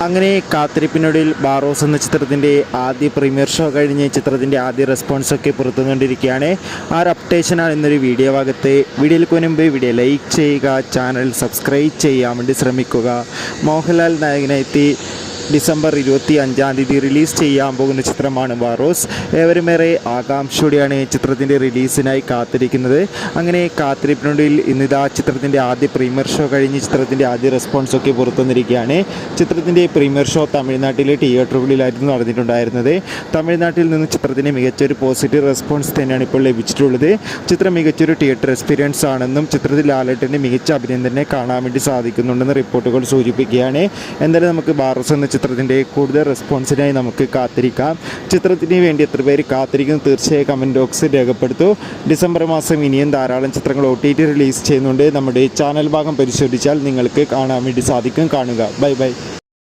അങ്ങനെ കാത്തിരിപ്പിനൊടുവിൽ ബാറോസ് എന്ന ചിത്രത്തിൻ്റെ ആദ്യ പ്രീമിയർ ഷോ കഴിഞ്ഞ് ചിത്രത്തിൻ്റെ ആദ്യ റെസ്പോൺസൊക്കെ പുറത്തുകൊണ്ടിരിക്കുകയാണ്. ആ ഒരു അപ്ഡേഷനാണ് ഇന്നൊരു വീഡിയോ ഭാഗത്ത്. വീഡിയോയിൽ മുൻപ് വീഡിയോ ലൈക്ക് ചെയ്യുക, ചാനൽ സബ്സ്ക്രൈബ് ചെയ്യാൻ വേണ്ടി ശ്രമിക്കുക. മോഹൻലാൽ നായകനെത്തി ഡിസംബർ 25 റിലീസ് ചെയ്യാൻ പോകുന്ന ചിത്രമാണ് ബാറോസ്. ഏവരുമേറെ ആകാംക്ഷയോടെയാണ് ചിത്രത്തിൻ്റെ റിലീസിനായി കാത്തിരിക്കുന്നത്. അങ്ങനെ കാത്തിരിപ്പിനുള്ളിൽ ഇന്നിതാ ചിത്രത്തിൻ്റെ ആദ്യ പ്രീമിയർ ഷോ കഴിഞ്ഞ് ചിത്രത്തിൻ്റെ ആദ്യ റെസ്പോൺസൊക്കെ പുറത്തുവന്നിരിക്കുകയാണ്. ചിത്രത്തിൻ്റെ പ്രീമിയർ ഷോ തമിഴ്നാട്ടിലെ തിയേറ്ററുകളിലായിരുന്നു നടന്നിട്ടുണ്ടായിരുന്നത്. തമിഴ്നാട്ടിൽ നിന്ന് ചിത്രത്തിന് മികച്ചൊരു പോസിറ്റീവ് റെസ്പോൺസ് തന്നെയാണ് ഇപ്പോൾ ലഭിച്ചിട്ടുള്ളത്. ചിത്രം മികച്ചൊരു തിയേറ്റർ എക്സ്പീരിയൻസ് ആണെന്നും ചിത്രത്തിൽ ലാലേട്ടൻ്റെ മികച്ച അഭിനയം തന്നെ കാണാൻ വേണ്ടി സാധിക്കുന്നുണ്ടെന്ന് റിപ്പോർട്ടുകൾ സൂചിപ്പിക്കുകയാണ്. എന്തായാലും നമുക്ക് ബാറോസ് എന്ന ചിത്രത്തിൻ്റെ കൂടുതൽ റെസ്പോൺസിനായി നമുക്ക് കാത്തിരിക്കാം. ചിത്രത്തിന് വേണ്ടി എത്ര പേര് കാത്തിരിക്കുന്നു തീർച്ചയായും കമൻറ്റ് ബോക്സിൽ രേഖപ്പെടുത്തൂ. ഡിസംബർ മാസം ഇനിയും ധാരാളം ചിത്രങ്ങൾ OTT റിലീസ് ചെയ്യുന്നുണ്ട്. നമ്മുടെ ചാനൽ ഭാഗം പരിശോധിച്ചാൽ നിങ്ങൾക്ക് കാണാൻ വേണ്ടി സാധിക്കും. കാണുക. Bye bye.